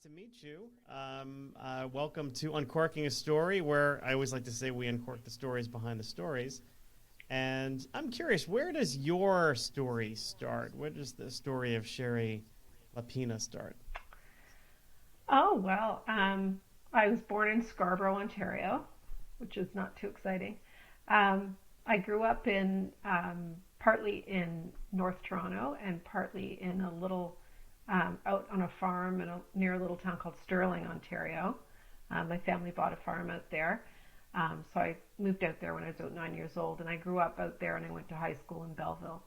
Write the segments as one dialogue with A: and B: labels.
A: to meet you. Welcome to Uncorking a Story, where I always like to say we uncork the stories behind the stories. And I'm curious, where does your story start? Where does the story of Shari Lapena start?
B: Oh, well, I was born in Scarborough, Ontario, which is not too exciting. I grew up in partly in North Toronto and partly in a little out on a farm near a little town called Sterling, Ontario. My family bought a farm out there. So I moved out there when I was about 9 years old, and I grew up out there and I went to high school in Belleville.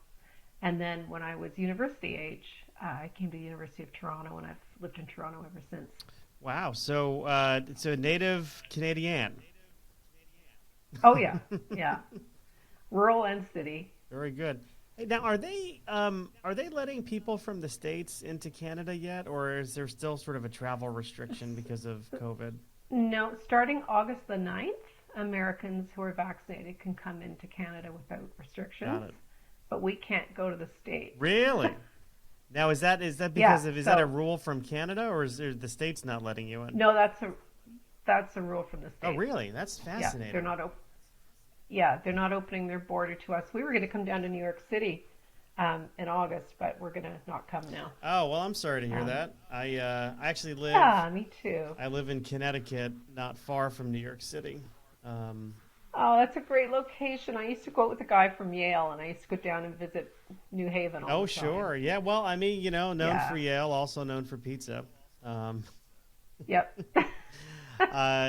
B: And then when I was university age, I came to the University of Toronto, and I've lived in Toronto ever since.
A: Wow, so it's a native Canadian.
B: Oh yeah, yeah, rural and city.
A: Very good. Hey, now, are they letting people from the States into Canada yet, or is there still sort of a travel restriction because of COVID?
B: No, starting August the 9th, Americans who are vaccinated can come into Canada without
A: Got
B: restrictions,
A: it.
B: but we can't go to the States.
A: Really? Now, is that
B: Yeah,
A: because of is that a
B: so
A: rule from Canada, or is there the states not letting you in?
B: no, that's a rule from the
A: Oh,
B: States.
A: really? That's
B: Yeah, they're
A: fascinating.
B: not yeah, they're not opening their border to us. We were going to come down to New York City in August, but we're going to not come now.
A: Oh, well, I'm sorry to hear
B: Um,
A: that. I actually live
B: yeah, me too.
A: I live in Connecticut, not far from New York City. Um,
B: Oh, that's a great location. I used to go out with a guy from Yale, and I used to go down and visit New Haven all
A: oh,
B: the time.
A: sure. Yeah, well, I mean, known for
B: Yeah.
A: Yale, also known for pizza. Um,
B: Yep.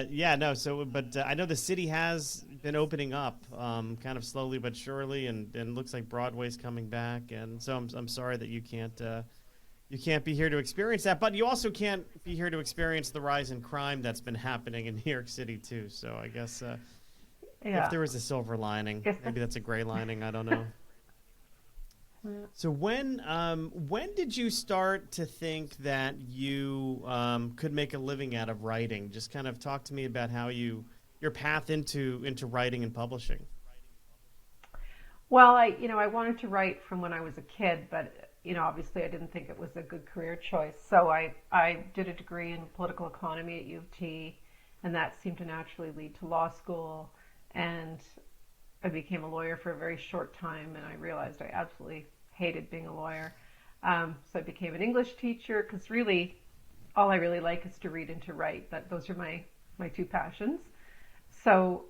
A: yeah, no. So, but I know the city has been opening up, kind of slowly but surely, and looks like Broadway's coming back. And so, I'm sorry that you can't be here to experience that, but you also can't be here to experience the rise in crime that's been happening in New York City too. So, I guess if
B: Yeah.
A: there was a silver lining,
B: Guess
A: maybe that's a gray lining. I don't know.
B: the,
A: So when did you start to think that you could make a living out of writing? Just kind of talk to me about how your path into writing and publishing.
B: well, I wanted to write from when I was a kid, but obviously I didn't think it was a good career choice. So I did a degree in political economy at U of T, and that seemed to naturally lead to law school. And I became a lawyer for a very short time, and I realized I absolutely hated being a lawyer. So I became an English teacher because really, all I really like is to read and to write. Those are my two passions. So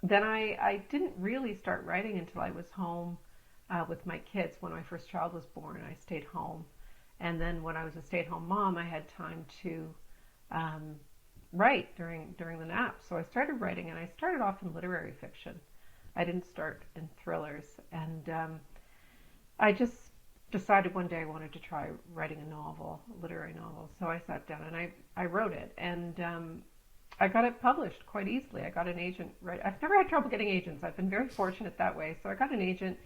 B: then I didn't really start writing until I was home with my kids. When my first child was born, I stayed home, and then when I was a stay-at-home mom, I had time to um, write during the nap. So I started writing, and I started off in literary fiction. I didn't start in thrillers, and I just decided one day I wanted to try writing a novel, a literary novel. So I sat down and I wrote it, and I got it published quite easily. I got an agent. Right, I've never had trouble getting agents. I've been very fortunate that way. So I got an agent,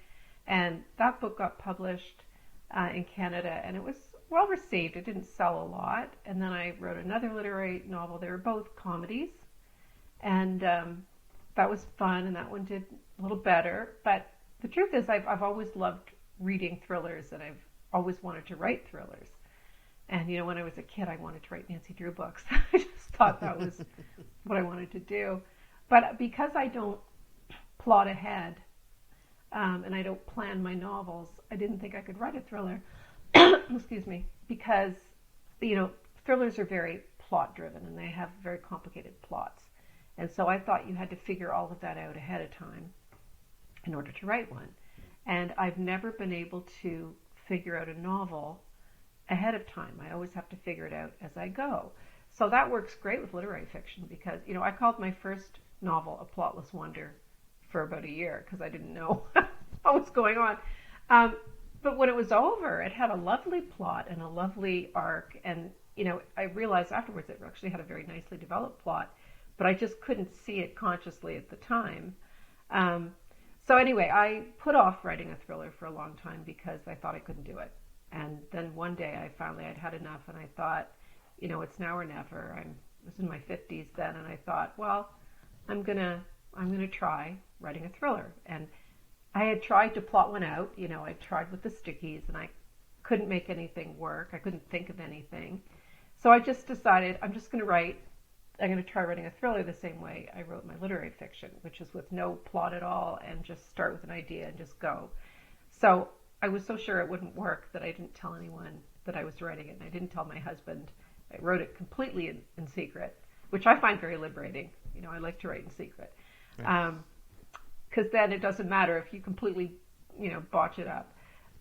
B: and that book got published in Canada, and it was well received. It didn't sell a lot, and then I wrote another literary novel. They were both comedies, and that was fun, and that one did a little better. But the truth is, I've always loved reading thrillers, and I've always wanted to write thrillers. And when I was a kid, I wanted to write Nancy Drew books. I just thought that was what I wanted to do. But because I don't plot ahead and I don't plan my novels, I didn't think I could write a thriller. Excuse me, because you know thrillers are very plot driven and they have very complicated plots. And so I thought you had to figure all of that out ahead of time in order to write one. And I've never been able to figure out a novel ahead of time. I always have to figure it out as I go. So that works great with literary fiction because, I called my first novel A Plotless Wonder for about a year because I didn't know what was going on. Um, but when it was over, it had a lovely plot and a lovely arc. And, I realized afterwards it actually had a very nicely developed plot, but I just couldn't see it consciously at the time. Um, so anyway, I put off writing a thriller for a long time because I thought I couldn't do it. And then one day I finally I'd had enough, and I thought, it's now or never. I was in my 50s then, and I thought, well, I'm gonna I'm gonna try writing a thriller. And I had tried to plot one out. I tried with the stickies, and I couldn't make anything work. I couldn't think of anything. So I just decided I'm going to try writing a thriller the same way I wrote my literary fiction, which is with no plot at all and just start with an idea and just go. So I was so sure it wouldn't work that I didn't tell anyone that I was writing it, and I didn't tell my husband. I wrote it completely in secret, which I find very liberating. I like to write in secret.
A: Right.
B: Because then it doesn't matter if you completely, botch it up.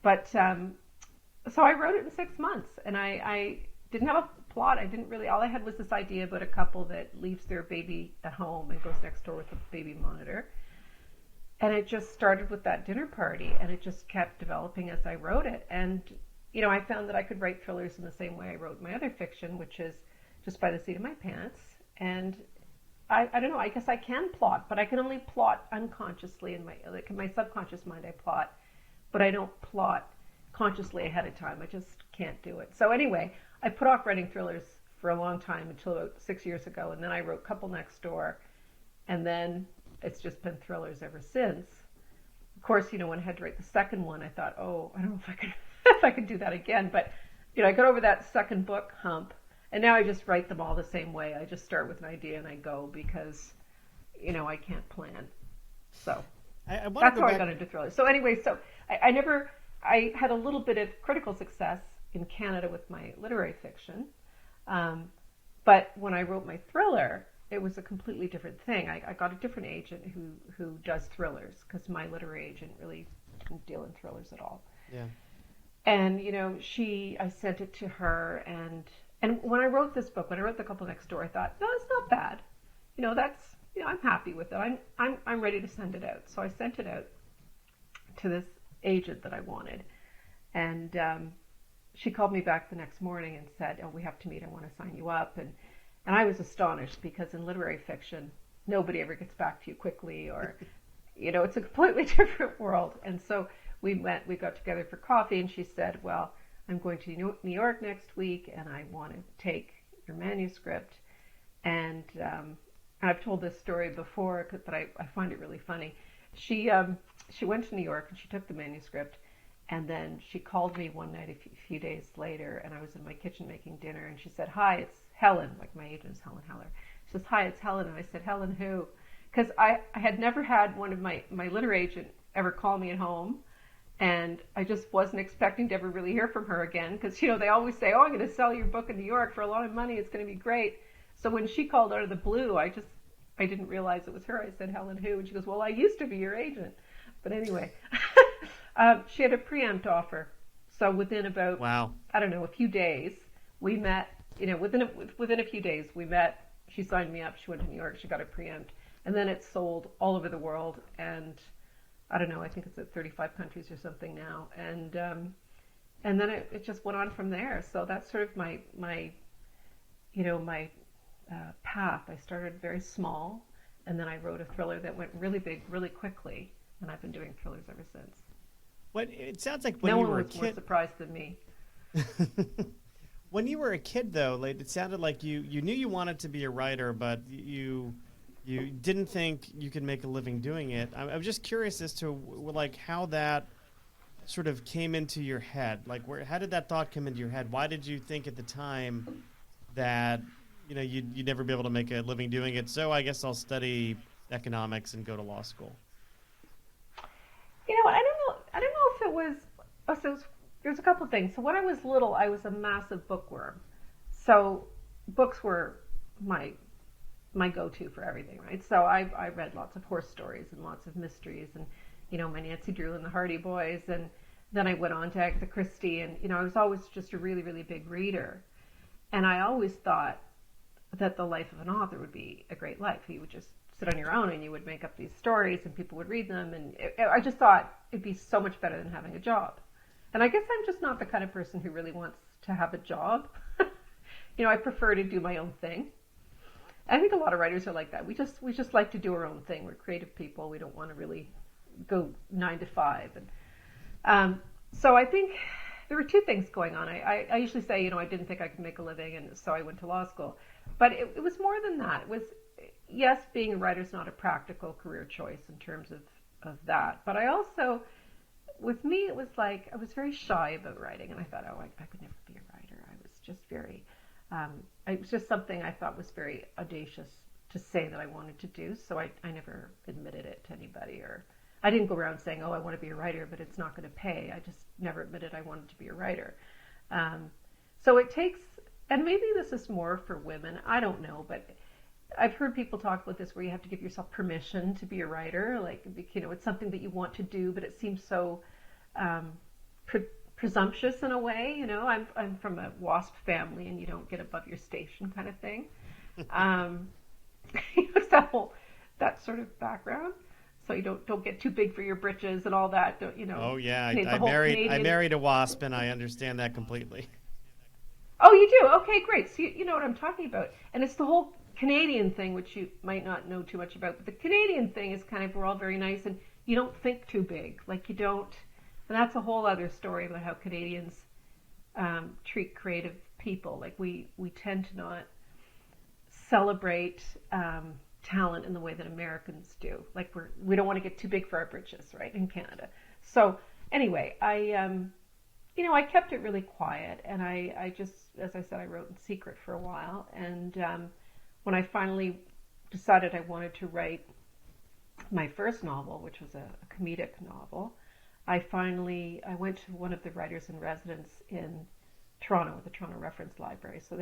B: But so I wrote it in 6 months, and I didn't have a plot. I didn't really. All I had was this idea about a couple that leaves their baby at home and goes next door with a baby monitor. And it just started with that dinner party, and it just kept developing as I wrote it. And I found that I could write thrillers in the same way I wrote my other fiction, which is just by the seat of my pants. And I don't know. I guess I can plot, but I can only plot unconsciously in my subconscious mind. I plot, but I don't plot consciously ahead of time. I just can't do it. So anyway, I put off writing thrillers for a long time until about 6 years ago, and then I wrote Couple Next Door, and then it's just been thrillers ever since. Of course, when I had to write the second one, I thought, oh, I don't know if I could if I could do that again. But I got over that second book hump, and now I just write them all the same way. I just start with an idea and I go because I can't plan. So
A: I want
B: that's
A: to go
B: how I
A: back.
B: got into thrillers. So anyway, I had a little bit of critical success in Canada with my literary fiction, but when I wrote my thriller, it was a completely different thing. I got a different agent who does thrillers, because my literary agent really didn't deal in thrillers at all.
A: Yeah.
B: And I sent it to her, and when I wrote this book, when I wrote The Couple Next Door, I thought, no, it's not bad. That's I'm happy with it. I'm ready to send it out. So I sent it out to this agent that I wanted, and she called me back the next morning and said, oh, we have to meet. I want to sign you up. And I was astonished, because in literary fiction, nobody ever gets back to you quickly, or it's a completely different world. And so we got together for coffee, and she said, well, I'm going to New York next week, and I want to take your manuscript. And I've told this story before, but I find it really funny. She went to New York, and she took the manuscript, and then she called me one night a few days later, and I was in my kitchen making dinner, and she said, hi, it's Helen, like my agent is Helen Heller. She says, hi, it's Helen. And I said, Helen who? Because I had never had one of my literary agent ever call me at home, and I just wasn't expecting to ever really hear from her again, because they always say, oh, I'm going to sell your book in New York for a lot of money, it's going to be great. So when she called out of the blue, I didn't realize it was her. I said, Helen who? And she goes, well, I used to be your agent. But anyway, she had a preempt offer. So within about,
A: Wow.
B: I don't know, a few days, we met. Within a few days, we met. She signed me up. She went to New York. She got a preempt. And then it sold all over the world. And I don't know, I think it's at 35 countries or something now. And then it just went on from there. So that's sort of my path. I started very small, and then I wrote a thriller that went really big really quickly, and I've been doing thrillers ever since.
A: It sounds like when
B: no
A: you
B: one
A: were a
B: was more
A: kid.
B: surprised than me.
A: When you were a kid, though, it sounded like you knew you wanted to be a writer, but you didn't think you could make a living doing it. I'm just curious as to how that sort of came into your head. How did that thought come into your head? Why did you think at the time that you'd never be able to make a living doing it? So I guess I'll study economics and go to law school.
B: I don't know if it was. So there's a couple of things. So when I was little, I was a massive bookworm. So books were my go-to for everything, right? So I read lots of horse stories and lots of mysteries, and my Nancy Drew and the Hardy Boys, and then I went on to Agatha Christie, and I was always just a really, really big reader, and I always thought that the life of an author would be a great life. You would just sit on your own, and you would make up these stories, and people would read them, and I just thought it'd be so much better than having a job. And I guess I'm just not the kind of person who really wants to have a job. I prefer to do my own thing. I think a lot of writers are like that. We just like to do our own thing. We're creative people. We don't want to really go 9 to 5. And so I think there were two things going on. I usually say, I didn't think I could make a living, and so I went to law school. But it was more than that. It was, yes, being a writer is not a practical career choice in terms of that. But I also, with me, it was like I was very shy about writing, and I thought, oh, I could never be a writer. I was just very it was just something I thought was very audacious to say that I wanted to do. So I never admitted it to anybody, or I didn't go around saying, oh, I want to be a writer, but it's not going to pay. I just never admitted I wanted to be a writer. Um, so it takes, and maybe this is more for women, I don't know, but I've heard people talk about this where you have to give yourself permission to be a writer. Like, it's something that you want to do, but it seems so um, pre- presumptuous in a way. I'm from a WASP family, and you don't get above your station kind of thing. Um, it's that sort of background. So you don't get too big for your britches and all that.
A: Oh yeah,
B: The
A: I
B: whole
A: married
B: Canadian.
A: a wasp, and I understand that completely.
B: Oh, you do? Okay, great. So you know what I'm talking about. And it's the whole Canadian thing, which you might not know too much about. But the Canadian thing is kind of, we're all very nice, and you don't think too big. Like, you don't. And that's a whole other story about how Canadians treat creative people. Like, we tend to not celebrate talent in the way that Americans do. Like, we don't want to get too big for our britches, right, in Canada. So anyway, I kept it really quiet, and I just, as I said, I wrote in secret for a while. And when I finally decided I wanted to write my first novel, which was a comedic novel, I went to one of the writers in residence in Toronto, the Toronto Reference Library. So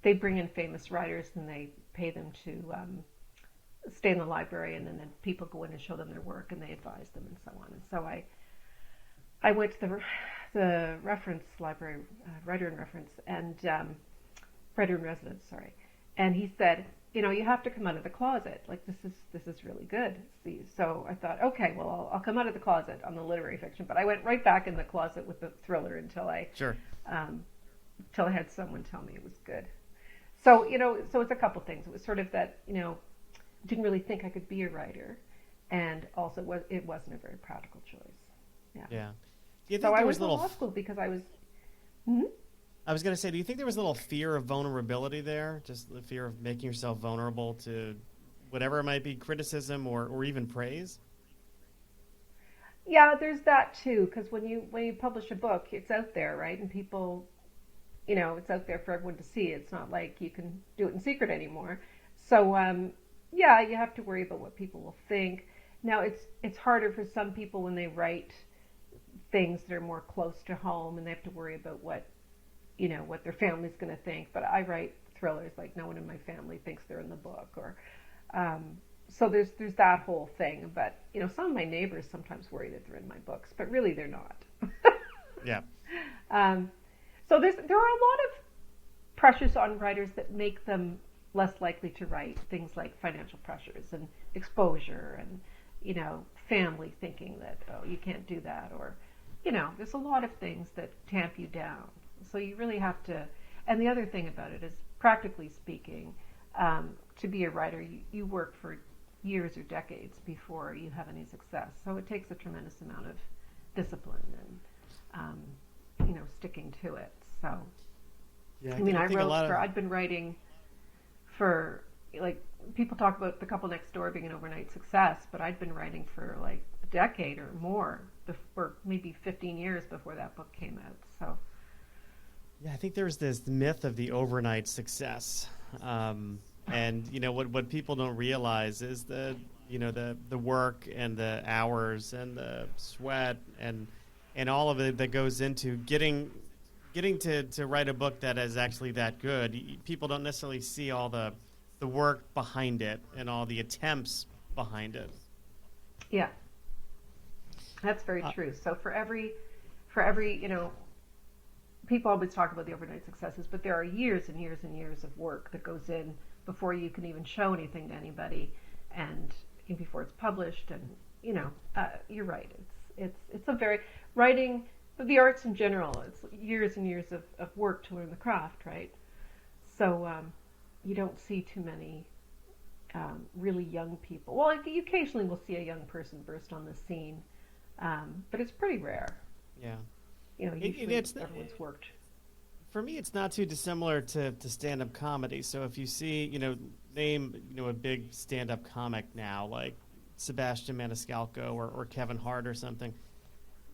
B: they bring in famous writers, and they pay them to stay in the library, and then people go in and show them their work, and they advise them and so on. And so I went to the reference library, writer in reference, and writer in residence, sorry. And he said, you have to come out of the closet. Like, this is really good. See, so I thought, okay, well, I'll come out of the closet on the literary fiction. But I went right back in the closet with the thriller until
A: Sure.
B: I had someone tell me it was good. So so it's a couple things. It was sort of that, didn't really think I could be a writer, and also it wasn't a very practical choice. Yeah.
A: Yeah. Do you
B: So
A: think
B: I
A: there
B: went
A: was
B: to
A: little?
B: law school because I was. Hmm?
A: I was going to say, do you think there was a little fear of vulnerability there? Just the fear of making yourself vulnerable to whatever it might be, criticism or even praise?
B: Yeah, there's that too. Because when you publish a book, it's out there, right? And people, it's out there for everyone to see. It's not like you can do it in secret anymore. So yeah, you have to worry about what people will think. Now it's harder for some people when they write things that are more close to home, and they have to worry about what their family's going to think. But I write thrillers, like no one in my family thinks they're in the book, or so there's that whole thing. But some of my neighbors sometimes worry that they're in my books, but really they're not.
A: Yeah.
B: um, so there are a lot of pressures on writers that make them less likely to write, things like financial pressures and exposure, and family thinking that, oh, you can't do that, or there's a lot of things that tamp you down. So you really have to. And the other thing about it is, practically speaking, to be a writer, you work for years or decades before you have any success. So it takes a tremendous amount of discipline and sticking to it. So
A: Yeah.
B: I mean,
A: I think a lot of.
B: I'd been writing for, like, people talk about The Couple Next Door being an overnight success, but I'd been writing for like a decade or more, or maybe 15 years before that book came out. So
A: Yeah, I think there's this myth of the overnight success, and what people don't realize is the work and the hours and the sweat and all of it that goes into getting to write a book that is actually that good. People don't necessarily see all the work behind it and all the attempts behind it.
B: yeah, that's very true. So for every people always talk about the overnight successes, but there are years and years and years of work that goes in before you can even show anything to anybody, and before it's published. And you're right. It's a very writing, the arts in general. It's years and years of work to learn the craft, right? So you don't see too many really young people. Well, you occasionally will see a young person burst on the scene, but it's pretty rare.
A: Yeah.
B: Usually
A: it's
B: everyone's worked.
A: For me, it's not too dissimilar to stand-up comedy. So if you see, name, a big stand-up comic now, like Sebastian Maniscalco or Kevin Hart or something,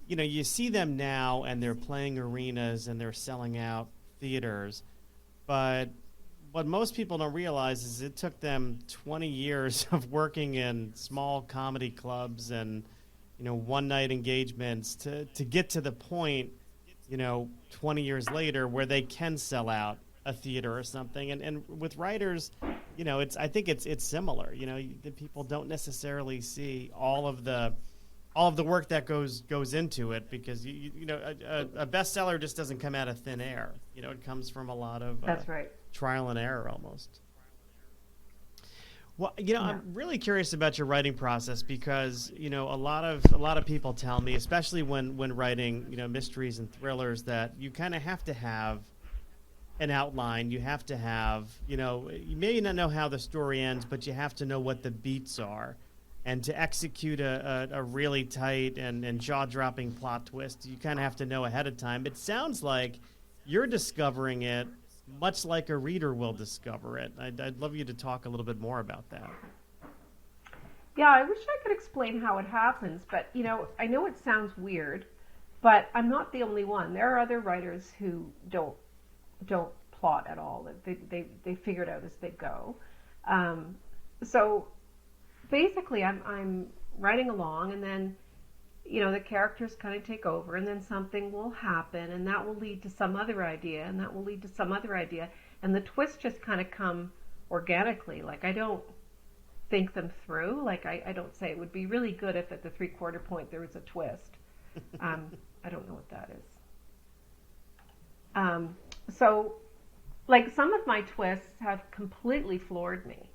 A: you see them now and they're playing arenas and they're selling out theaters. But what most people don't realize is it took them 20 years of working in small comedy clubs and one night engagements to get to the point 20 years later where they can sell out a theater or something. And with writers, it's I think it's similar. The people don't necessarily see all of the work that goes into it, because a bestseller just doesn't come out of thin air. It comes from a lot of
B: That's right.
A: trial and error almost. Well,
B: Yeah.
A: I'm really curious about your writing process, because a lot of people tell me, especially when writing mysteries and thrillers, that you kind of have to have an outline. You have to have, you may not know how the story ends, but you have to know what the beats are. And to execute a really tight and jaw-dropping plot twist, you kind of have to know ahead of time. It sounds like you're discovering it much like a reader will discover it. I'd love you to talk a little bit more about that.
B: Yeah, I wish I could explain how it happens, but I know it sounds weird, but I'm not the only one. There are other writers who don't plot at all. They figure it out as they go. So basically, I'm writing along, and then the characters kind of take over, and then something will happen, and that will lead to some other idea, and that will lead to some other idea, and the twists just kind of come organically. Like, I don't think them through. Like, I don't say it would be really good if at the 3/4 point there was a twist. I don't know what that is. So, like, some of my twists have completely floored me.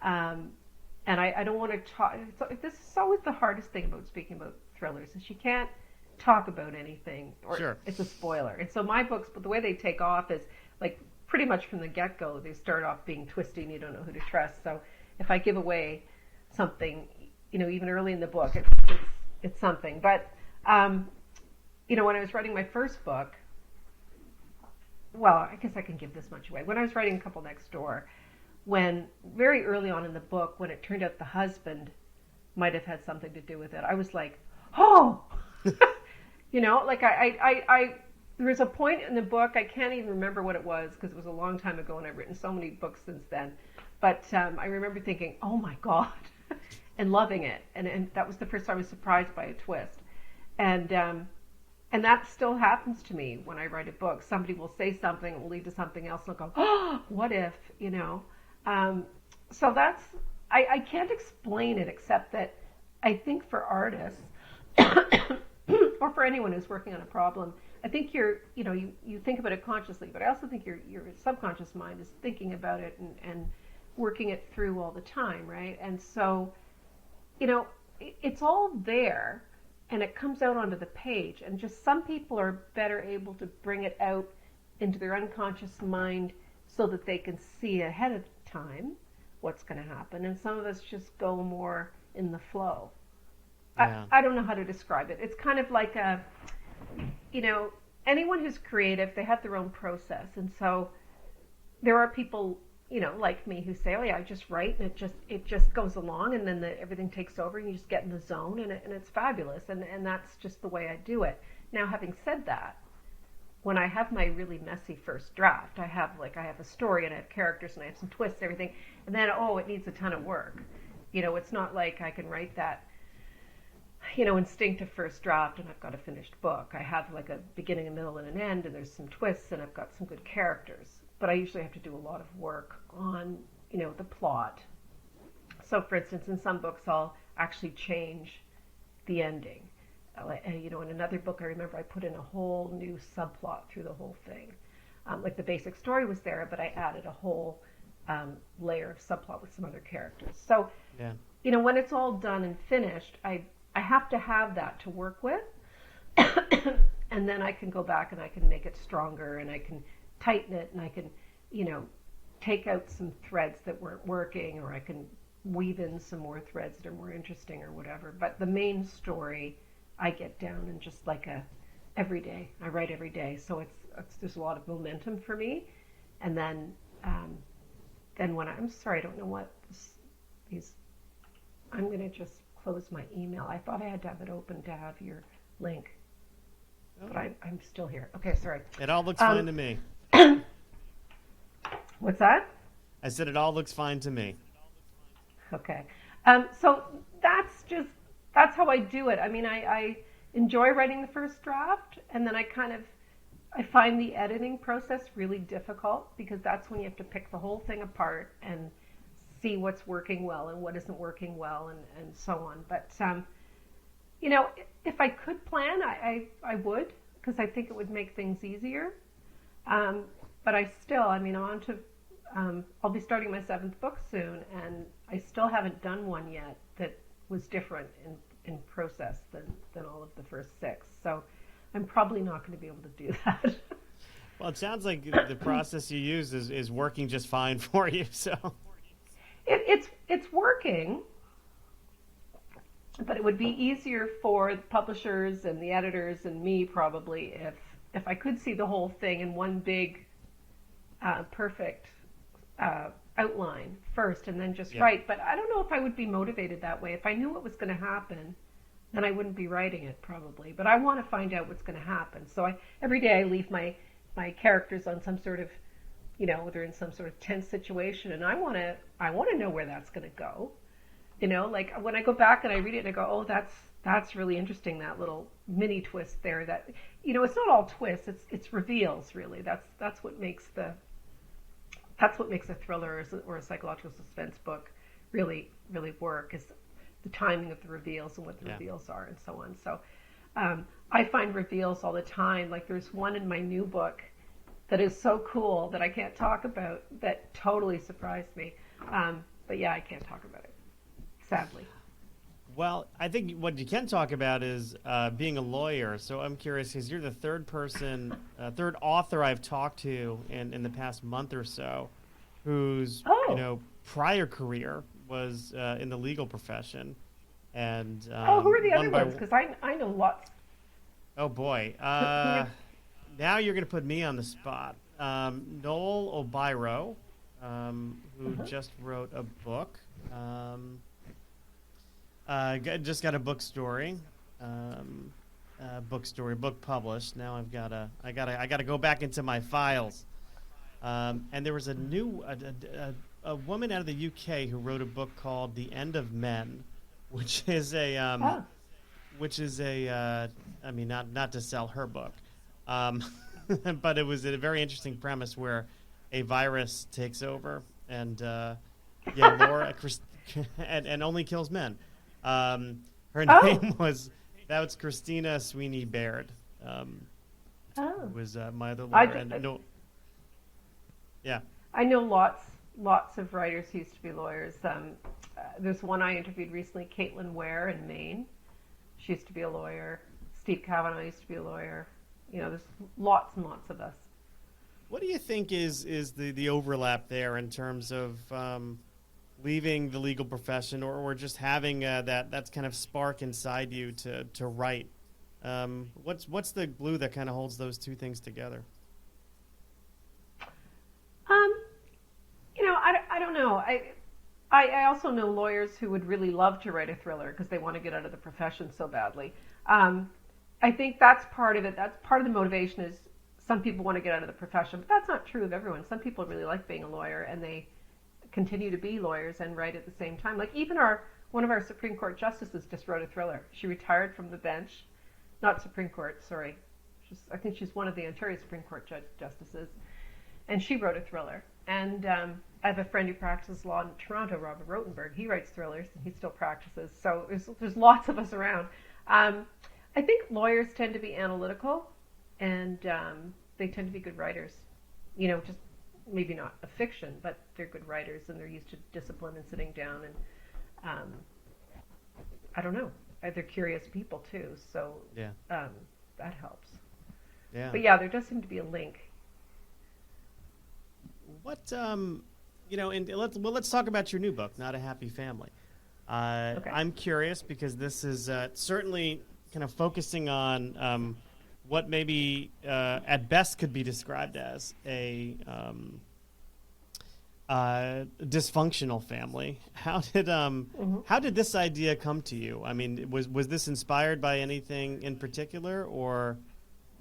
B: Um, and I don't want to talk. So this is always the hardest thing about speaking about thrillers, is you can't talk about anything, or
A: Sure.
B: it's a spoiler. And so my books, but the way they take off is like pretty much from the get-go. They start off being twisty, and you don't know who to trust. So if I give away something, even early in the book, it's something. But when I was writing my first book, well, I guess I can give this much away. When I was writing Couple Next Door, when very early on in the book, when it turned out the husband might have had something to do with it, I was like, oh, like there was a point in the book, I can't even remember what it was because it was a long time ago and I've written so many books since then. But I remember thinking, oh my God, and loving it. And that was the first time I was surprised by a twist. And that still happens to me when I write a book. Somebody will say something, it will lead to something else, and I'll go, oh, what if. So I can't explain it, except that I think for artists or for anyone who's working on a problem, I think you think about it consciously, but I also think your subconscious mind is thinking about it and working it through all the time, right? And so, it's all there, and it comes out onto the page, and just some people are better able to bring it out into their unconscious mind so that they can see ahead of time what's going to happen, and some of us just go more in the flow.
A: Yeah.
B: I don't know how to describe it. It's kind of like anyone who's creative, they have their own process, and so there are people, like me, who say, "Oh yeah, I just write, and it just goes along, and then everything takes over, and you just get in the zone, and it's fabulous," and that's just the way I do it. Now, having said that, when I have my really messy first draft, I have a story, and I have characters, and I have some twists, everything, and then it needs a ton of work. It's not like I can write that instinctive first draft and I've got a finished book. I have like a beginning, a middle, and an end, and there's some twists, and I've got some good characters. But I usually have to do a lot of work on, the plot. So, for instance, in some books, I'll actually change the ending. In another book, I remember I put in a whole new subplot through the whole thing. Like the basic story was there, but I added a whole layer of subplot with some other characters. So,
A: Yeah.
B: When it's all done and finished, I have to have that to work with. And then I can go back and I can make it stronger, and I can tighten it, and I can, take out some threads that weren't working, or I can weave in some more threads that are more interesting or whatever. But the main story I get down in just like every day. I write every day, so there's a lot of momentum for me. And then when I'm sorry, I don't know what these. I'm going to just close my email. I thought I had to have it open to have your link, but I'm still here. Okay, sorry.
A: It all looks fine to me.
B: What's that?
A: I said it all looks fine to me.
B: Okay. So that's just that's how I do it. I mean, I enjoy writing the first draft, and then I find the editing process really difficult because that's when you have to pick the whole thing apart and see what's working well and what isn't working well and so on. But you know, if I could plan, I would because I think it would make things easier. Um, but I still, I mean, I'll be starting my seventh book soon, and I still haven't done one yet that was different in process than all of the first six. So I'm probably not going to be able to do that.
A: Well, it sounds like the process you use is working just fine for you. So,
B: It's working, but it would be easier for the publishers and the editors and me probably if I could see the whole thing in one big perfect outline first and then just
A: yeah.
B: write. But I don't know if I would be motivated that way. If I knew what was going to happen, then I wouldn't be writing it probably. But I want to find out what's going to happen. So every day I leave my characters on some sort of, you know, they're in some sort of tense situation, and I want to know where that's going to go. You know, like when I go back and I read it and I go, oh, that's really interesting, that little mini twist there. That, you know, it's not all twists, it's reveals really. That's what makes a thriller or a psychological suspense book really work, is the timing of the reveals and what the
A: Yeah.
B: reveals are and so on. So I find reveals all the time. Like there's one in my new book that is so cool that I can't talk about, that totally surprised me. But yeah, I can't talk about it, sadly.
A: Well, I think what you can talk about is being a lawyer. So I'm curious because you're the third author I've talked to in the past month or so, whose
B: Oh,
A: prior career was in the legal profession, and
B: oh, who are the
A: one
B: other
A: by
B: ones? Because I know lots.
A: oh boy,
B: Who are?
A: now you're going to put me on the spot. Noel Obiro, who
B: Uh-huh.
A: just wrote a book. Just got a book published. Now I gotta go back into my files. And there was a woman out of the UK who wrote a book called The End of Men, which is
B: Oh,
A: I mean, not to sell her book, um, but it was a very interesting premise where a virus takes over and yeah, Laura and only kills men. Her
B: oh,
A: name was Christina Sweeney Baird.
B: oh.
A: Was my other
B: I,
A: lawyer,
B: d-
A: and no, yeah.
B: I know lots of writers who used to be lawyers. There's one I interviewed recently, Caitlin Ware in Maine. She used to be a lawyer. Steve Kavanaugh used to be a lawyer. You know, there's lots and lots of us.
A: What do you think is the overlap there in terms of leaving the legal profession or just having that kind of spark inside you to write? What's the glue that kind of holds those two things together?
B: Um, you know, I don't know. I also know lawyers who would really love to write a thriller because they want to get out of the profession so badly. Um, I think that's part of it. That's part of the motivation is some people want to get out of the profession, but that's not true of everyone. Some people really like being a lawyer and they continue to be lawyers and write at the same time. Like even one of our Supreme Court justices just wrote a thriller. She retired from the bench, not Supreme Court, sorry. I think she's one of the Ontario Supreme Court justices, and she wrote a thriller. And I have a friend who practices law in Toronto, Robert Rotenberg. He writes thrillers, and he still practices. So there's lots of us around. Um, I think lawyers tend to be analytical, and they tend to be good writers. You know, just maybe not a fiction, but they're good writers, and they're used to discipline and sitting down. And um, I don't know, they're curious people too. So
A: Yeah,
B: um, that helps.
A: yeah.
B: But yeah, there does seem to be a link.
A: What and let's talk about your new book, Not a Happy Family.
B: Okay.
A: I'm curious because this is certainly kind of focusing on what maybe at best could be described as a dysfunctional family.
B: Hmm.
A: How did this idea come to you? I mean, was this inspired by anything in particular, or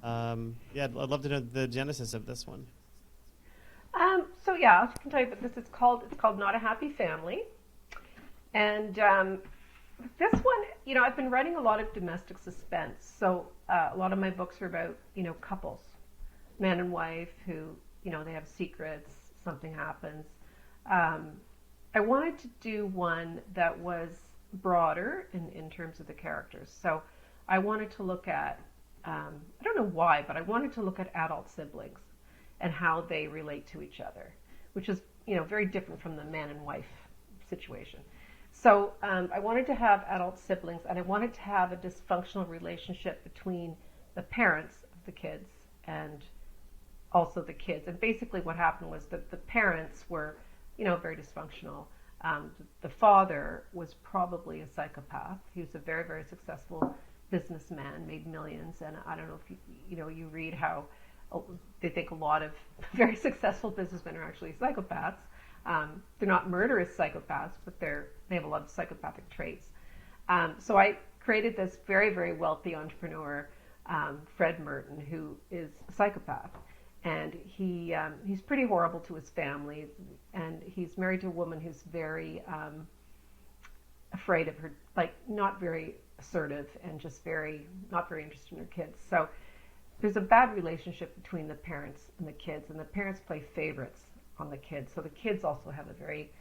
A: yeah, I'd love to know the genesis of this one.
B: So yeah, I can tell you, but this is called it's called Not a Happy Family, and this one, I've been writing a lot of domestic suspense. So a lot of my books are about couples, man and wife who they have secrets, something happens. Um, I wanted to do one that was broader in terms of the characters. So I wanted to look at, I don't know why, but I wanted to look at adult siblings and how they relate to each other, which is, very different from the man and wife situation. So I wanted to have adult siblings, and I wanted to have a dysfunctional relationship between the parents of the kids and also the kids. And basically what happened was that the parents were, very dysfunctional. The father was probably a psychopath. He was a very, very successful businessman, made millions. And I don't know if you read how they think a lot of very successful businessmen are actually psychopaths. They're not murderous psychopaths, but they have a lot of psychopathic traits. So I created this very, very wealthy entrepreneur, Fred Merton, who is a psychopath. And he's pretty horrible to his family, and he's married to a woman who's very afraid of her, like not very assertive and just not very interested in her kids. So there's a bad relationship between the parents and the kids, and the parents play favorites on the kids. So the kids also have a very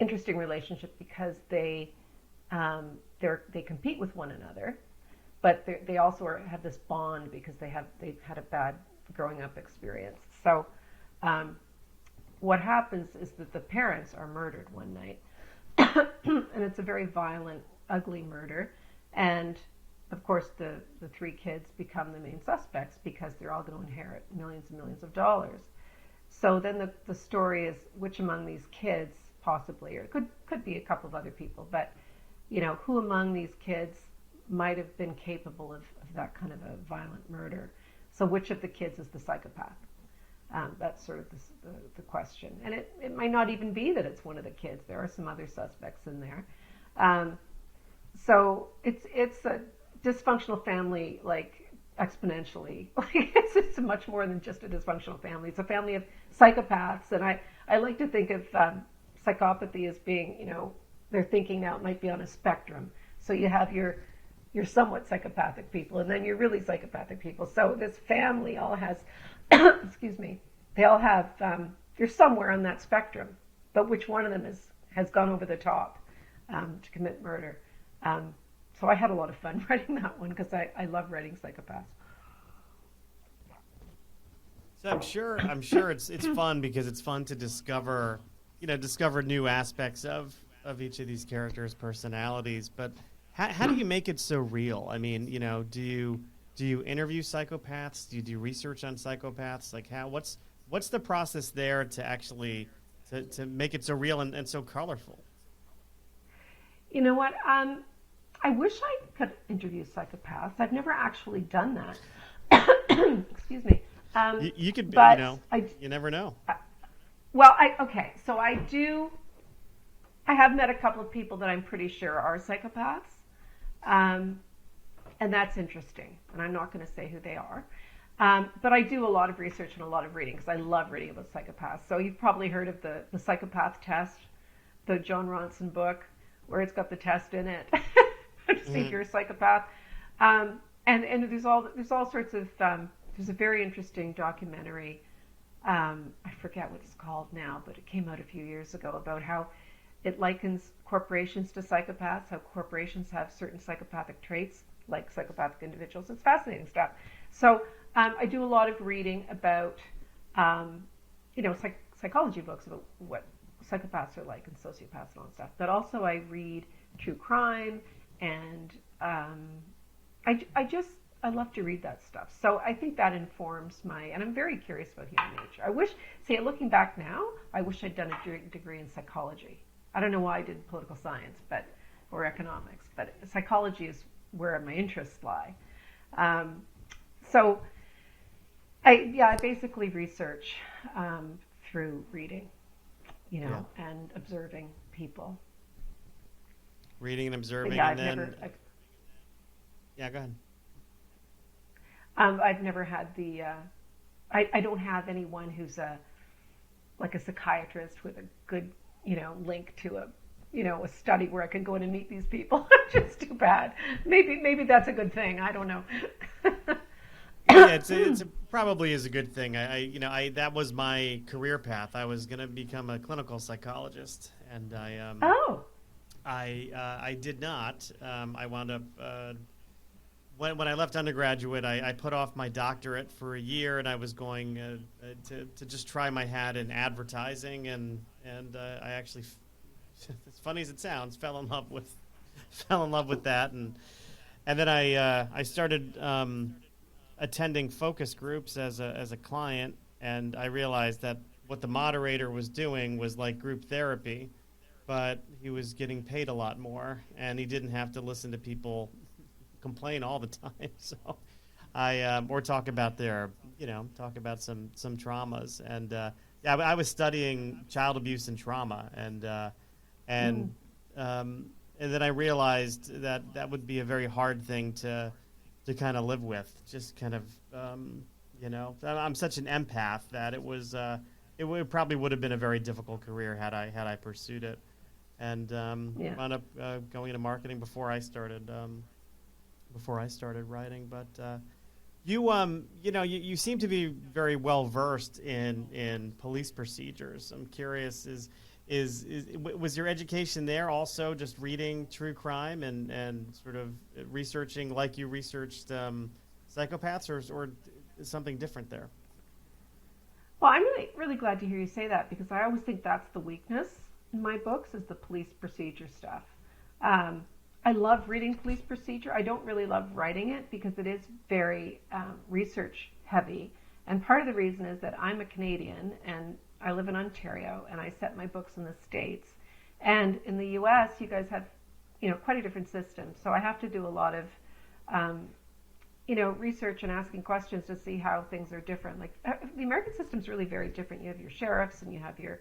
B: interesting relationship because they compete with one another, but they also have this bond because they've had a bad growing up experience. So what happens is that the parents are murdered one night, and it's a very violent, ugly murder, and of course the three kids become the main suspects because they're all going to inherit millions and millions of dollars. So then the story is which among these kids possibly, or it could be a couple of other people, but who among these kids might have been capable of that kind of a violent murder. So which of the kids is the psychopath? That's sort of the question. And it might not even be that it's one of the kids. There are some other suspects in there. So it's a dysfunctional family, like exponentially. Like it's much more than just a dysfunctional family. It's a family of psychopaths. And I like to think of psychopathy as being, they're thinking now it might be on a spectrum. So you have your somewhat psychopathic people, and then your really psychopathic people. So this family all has, excuse me, they all have, they're somewhere on that spectrum, but which one of them has gone over the top to commit murder. So I had a lot of fun writing that one because I love writing psychopaths.
A: So I'm sure it's fun because it's fun to discover new aspects of each of these characters' personalities. But how do you make it so real? I mean, do you interview psychopaths? Do you do research on psychopaths? Like what's the process there to actually to make it so real and so colorful?
B: You know what? I wish I could interview psychopaths. I've never actually done that. Excuse me.
A: You could,
B: but
A: you never know.
B: Well, okay. So I do. I have met a couple of people that I'm pretty sure are psychopaths, and that's interesting. And I'm not going to say who they are, but I do a lot of research and a lot of reading because I love reading about psychopaths. So you've probably heard of the psychopath test, the John Ronson book, where it's got the test in it to see if you're a psychopath. And there's all sorts of there's a very interesting documentary. I forget what it's called now, but it came out a few years ago about how it likens corporations to psychopaths, how corporations have certain psychopathic traits like psychopathic individuals. It's fascinating stuff. So I do a lot of reading about, psychology books about what psychopaths are like and sociopaths and all that stuff. But also I read true crime, and I love to read that stuff. So I think that informs and I'm very curious about human nature. Looking back now, I wish I'd done a degree in psychology. I don't know why I did political science, or economics, but psychology is where my interests lie. So I basically research through reading, and observing people.
A: Reading and observing,
B: yeah,
A: and then yeah, go ahead.
B: I've never had I don't have anyone who's a like a psychiatrist with a good, link to a study where I can go in and meet these people. It's too bad. Maybe that's a good thing. I don't know.
A: Well, yeah, it's probably is a good thing. I that was my career path. I was going to become a clinical psychologist, and
B: Oh,
A: I did not. I wound up when I left undergraduate, I put off my doctorate for a year, and I was going to just try my hat in advertising, and I actually, as funny as it sounds, fell in love with that, and then I started attending focus groups as a client, and I realized that what the moderator was doing was like group therapy, but he was getting paid a lot more, and he didn't have to listen to people complain all the time. So or talk about some traumas, and yeah, I was studying child abuse and trauma, and
B: mm,
A: and then I realized that that would be a very hard thing to kind of live with. Just kind of I'm such an empath that probably would have been a very difficult career had I pursued it, and
B: yeah.
A: wound up going into marketing before I started writing. But you seem to be very well versed in police procedures. I'm curious, was your education there also just reading true crime and sort of researching like you researched psychopaths, or is something different there?
B: Well, I'm really, really glad to hear you say that because I always think that's the weakness in my books is the police procedure stuff. Um, I love reading police procedure. I don't really love writing it because it is very research heavy. And part of the reason is that I'm a Canadian and I live in Ontario and I set my books in the States. And in the US, you guys have, quite a different system. So I have to do a lot of, um, research and asking questions to see how things are different. Like the American system is really very different. You have your sheriffs and you have your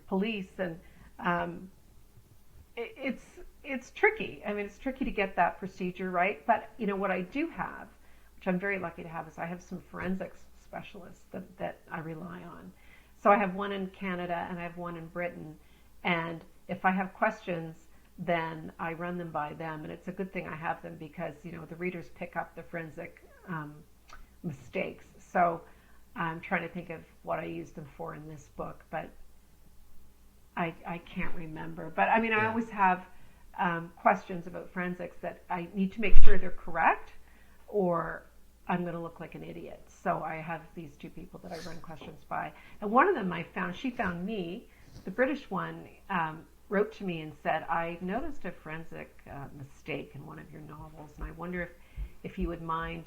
B: police, and um, it's tricky. I mean, it's tricky to get that procedure right. But what I do have, which I'm very lucky to have, is I have some forensics specialists that I rely on. So I have one in Canada and I have one in Britain, and if I have questions, then I run them by them, and it's a good thing I have them because the readers pick up the forensic mistakes. So I'm trying to think of what I used them for in this book, but I can't remember. But I mean, I
A: Yeah.
B: always have questions about forensics that I need to make sure they're correct, or I'm going to look like an idiot. So I have these two people that I run questions by, and one of them she found me. The British one wrote to me and said, "I noticed a forensic mistake in one of your novels, and I wonder if you would mind,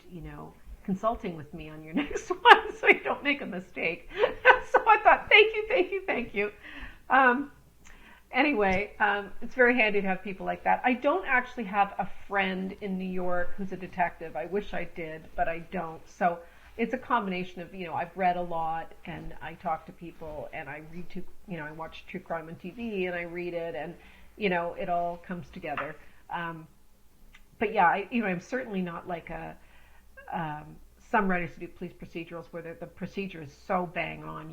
B: consulting with me on your next one, so you don't make a mistake." So I thought, thank you, thank you, thank you. Um, anyway, it's very handy to have people like that. I don't actually have a friend in New York who's a detective. I wish I did, but I don't. So it's a combination of, I've read a lot and I talk to people and I I watch true crime on TV and I read it, and, it all comes together. But yeah, I'm certainly not like some writers who do police procedurals where the procedure is so bang on,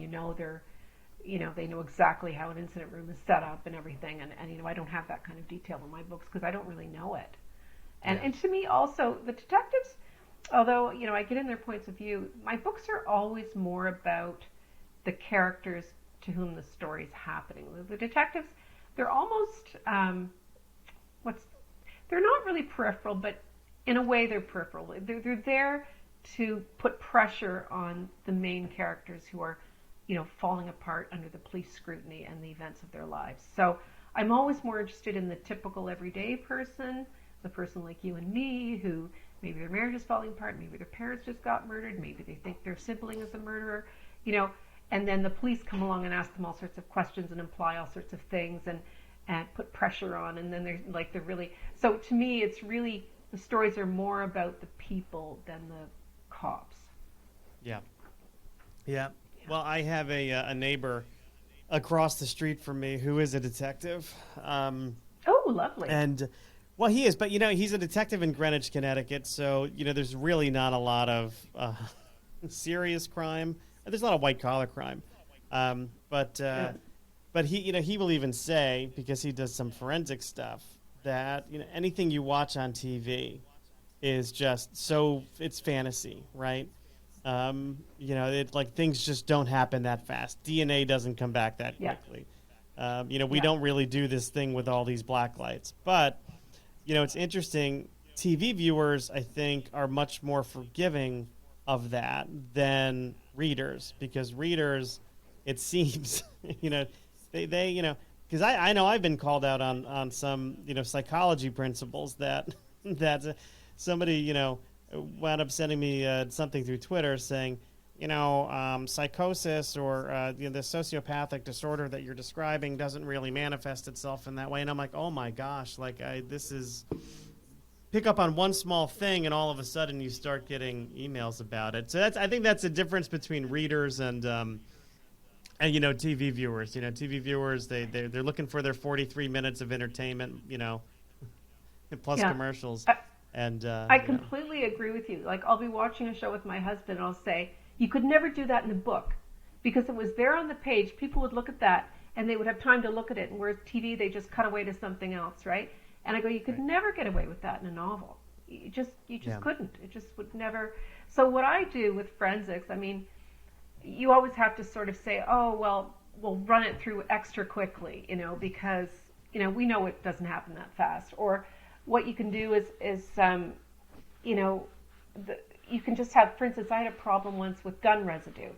B: they know exactly how an incident room is set up and everything. And I don't have that kind of detail in my books because I don't really know it. And,
A: Yeah.
B: and to me also, the detectives, although, I get in their points of view, my books are always more about the characters to whom the story's happening. The detectives, they're almost, they're not really peripheral, but in a way they're peripheral. They're there to put pressure on the main characters who are falling apart under the police scrutiny and the events of their lives. So I'm always more interested in the typical everyday person, the person like you and me, who maybe their marriage is falling apart, maybe their parents just got murdered, maybe they think their sibling is a murderer, and then the police come along and ask them all sorts of questions and imply all sorts of things and put pressure on, and then they're really, so to me it's really, the stories are more about the people than the cops.
A: Yeah. Yeah. Well, I have a neighbor across the street from me who is a detective.
B: Oh, lovely.
A: And well, he is, but he's a detective in Greenwich, Connecticut. So there's really not a lot of serious crime. There's a lot of white collar crime, But
B: Good.
A: but he will even say, because he does some forensic stuff, that anything you watch on TV is just so it's fantasy, right? It like things just don't happen that fast. DNA doesn't come back that
B: Yeah.
A: quickly. We
B: Yeah.
A: don't really do this thing with all these black lights. But it's interesting. TV viewers, I think, are much more forgiving of that than readers, because readers, it seems, you know, they because I know I've been called out on some psychology principles that that somebody wound up sending me something through Twitter saying, psychosis or the sociopathic disorder that you're describing doesn't really manifest itself in that way. And I'm like, oh my gosh, like this is pick up on one small thing, and all of a sudden you start getting emails about it. So I think that's the difference between readers and TV viewers. TV viewers, they're looking for their 43 minutes of entertainment, plus
B: Yeah.
A: commercials,
B: I,
A: and
B: I completely agree with you. Like, I'll be watching a show with my husband and I'll say, you could never do that in a book because it was there on the page. People would look at that and they would have time to look at it. And whereas TV, they just cut away to something else, right? And I go, you could
A: right.
B: never get away with that in a novel. You just
A: Yeah,
B: couldn't. It just would never. So what I do with forensics, I mean, you always have to sort of say, oh, well, we'll run it through extra quickly, because, we know it doesn't happen that fast. Or what you can do is you know, you can just have, for instance, I had a problem once with gun residue.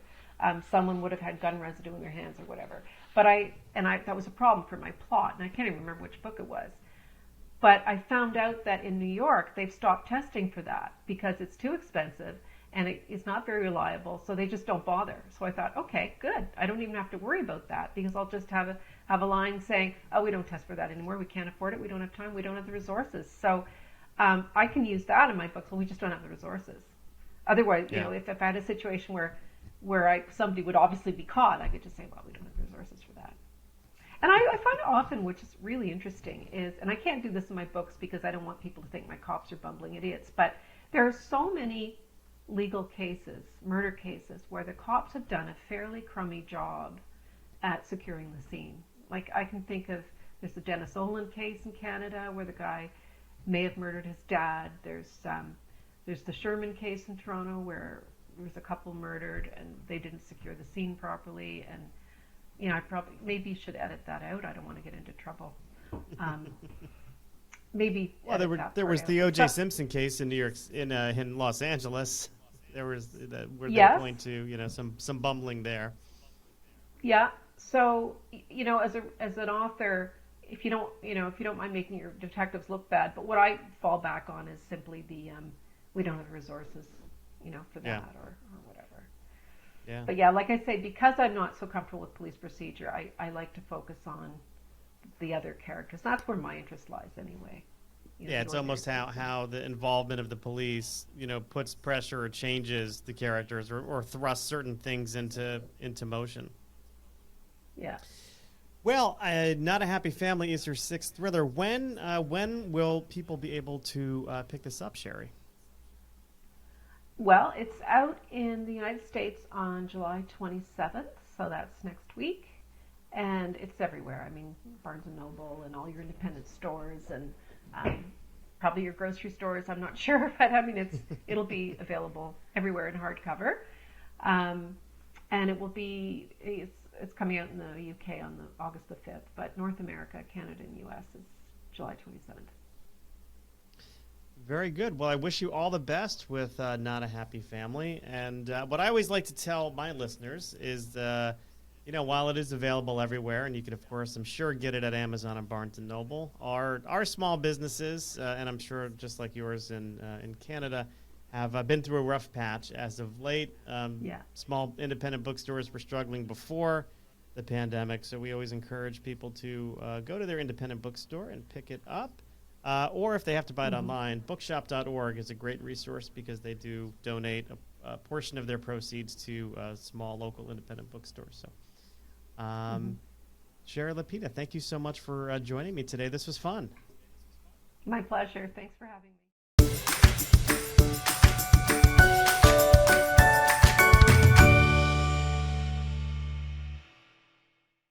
B: Someone would have had gun residue in their hands or whatever. But that was a problem for my plot, and I can't even remember which book it was. But I found out that in New York, they've stopped testing for that because it's too expensive and it's not very reliable, so they just don't bother. So I thought, okay, good. I don't even have to worry about that because I'll just have a line saying, oh, we don't test for that anymore. We can't afford it. We don't have time. We don't have the resources. So I can use that in my books, but we just don't have the resources. Otherwise,
A: yeah,
B: if I had a situation where somebody would obviously be caught, I could just say, well, we don't have the resources for that. And I find often, which is really interesting, is, and I can't do this in my books because I don't want people to think my cops are bumbling idiots, but there are so many legal cases, murder cases, where the cops have done a fairly crummy job at securing the scene. Like, I can think of, there's the Dennis Olin case in Canada where the guy may have murdered his dad. There's the Sherman case in Toronto where there was a couple murdered and they didn't secure the scene properly. And I probably maybe should edit that out. I don't want to get into trouble. Um, maybe
A: well,
B: edit that
A: there
B: part
A: was
B: out.
A: the O.J.
B: So,
A: Simpson case in New York, in Los Angeles. There was where they
B: yes,
A: point to some bumbling there.
B: yeah. So as an author, if you don't mind making your detectives look bad, but what I fall back on is simply the we don't have the resources, for
A: Yeah,
B: that or whatever.
A: yeah.
B: But yeah, like I say, because I'm not so comfortable with police procedure, I like to focus on the other characters. That's where my interest lies anyway.
A: Yeah,
B: The
A: it's
B: ordinary
A: almost
B: person.
A: how the involvement of the police, puts pressure or changes the characters or thrusts certain things into motion.
B: Yeah.
A: Well, Not a Happy Family is your sixth thriller. When will people be able to pick this up, Sherry?
B: Well, it's out in the United States on July 27th, so that's next week. And it's everywhere. I mean, Barnes and Noble and all your independent stores and um, probably your grocery stores. I'm not sure, but I mean, it'll be available everywhere in hardcover. Um, and it's coming out in the UK on the August the 5th, but North America, Canada, and US is July 27th.
A: Very good. Well, I wish you all the best with Not a Happy Family. And what I always like to tell my listeners is, while it is available everywhere, and you can, of course, I'm sure, get it at Amazon and Barnes and Noble, our small businesses, and I'm sure just like yours in Canada, have been through a rough patch as of late.
B: Yeah.
A: Small independent bookstores were struggling before the pandemic, so we always encourage people to go to their independent bookstore and pick it up. Or if they have to buy it
B: Mm-hmm.
A: online, bookshop.org is a great resource because they do donate a portion of their proceeds to small local independent bookstores. So,
B: Mm-hmm.
A: Shari Lapena, thank you so much for joining me today. This was fun.
B: My pleasure. Thanks for having me.